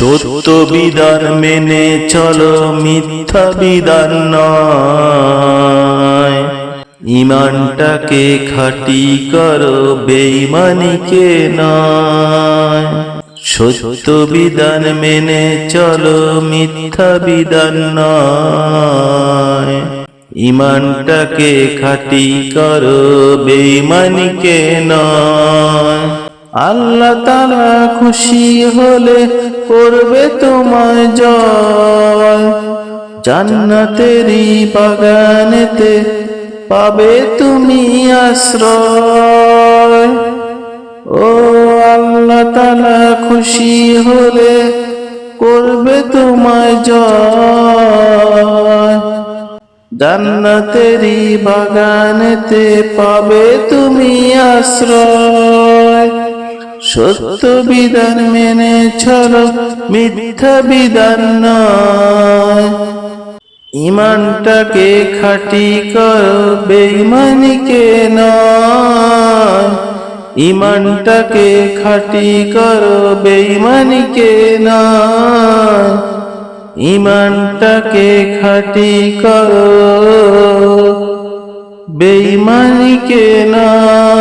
সত্য বিধান মেনে চলো, মিথ্যা বিধান নয়। ঈমানটাকে খাঁটি করো, বেঈমানিকে নয়। সত্য বিধান মেনে চলো, মিথ্যা বিধান নয়। ঈমানটাকে খাঁটি করো, বেঈমানিকে নয়। আল্লাহ তাআলা খুশি হলে করবে তোমায় জয়। জান্নাতেরই বাগানেতে পাবে তুমি আশ্রয়। ও আল্লাহ তাআলা খুশি হলে করবে তোমায় জয়। জান্নাতেরই বাগানেতে পাবে তুমি আশ্রয়। সত্য বিধান মেনে চলো, মিথ্যা বিধান নয়। ঈমানটাকে খাঁটি করো, বেঈমানিকে নয়। ঈমানটাকে খাঁটি করো, বেঈমানিকে নয়। ঈমানটাকে খাঁটি করো, বেঈমানিকে নয়।